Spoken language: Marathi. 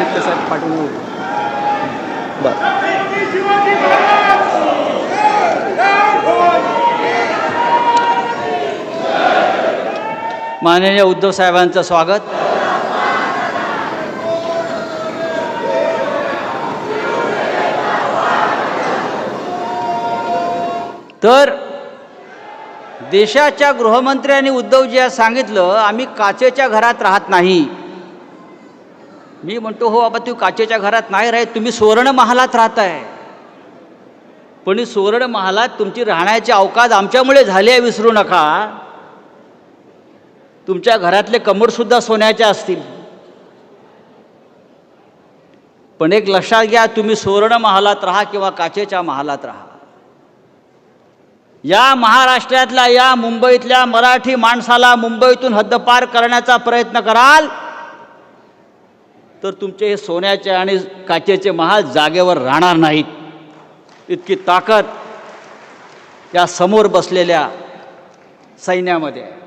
शेट्टे साहेब पाठवून बरं. माननीय उद्धव साहेबांचं स्वागत. तर देशाच्या गृहमंत्र्यांनी उद्धवजी आज सांगितलं आम्ही काचेच्या घरात राहत नाही. मी म्हणतो हो बाबा, तू काचेच्या घरात नाही राहत, तुम्ही सुवर्ण महालात राहताय. पण ही सुवर्ण महालात तुमची राहण्याची अवकाश आमच्यामुळे झाली आहे, विसरू नका. तुमच्या घरातले कमोडसुद्धा सोन्याचे असतील, पण एक लक्षात घ्या, तुम्ही सुवर्ण महालात राहा किंवा काचेच्या महालात राहा, या महाराष्ट्रातल्या या मुंबईतल्या मराठी माणसाला मुंबईतून हद्दपार करण्याचा प्रयत्न कराल तर तुमचे हे सोन्याचे आणि काचेचे महाल जागेवर राहणार नाहीत. इतकी ताकद या समोर बसलेल्या सैन्यामध्ये आहे.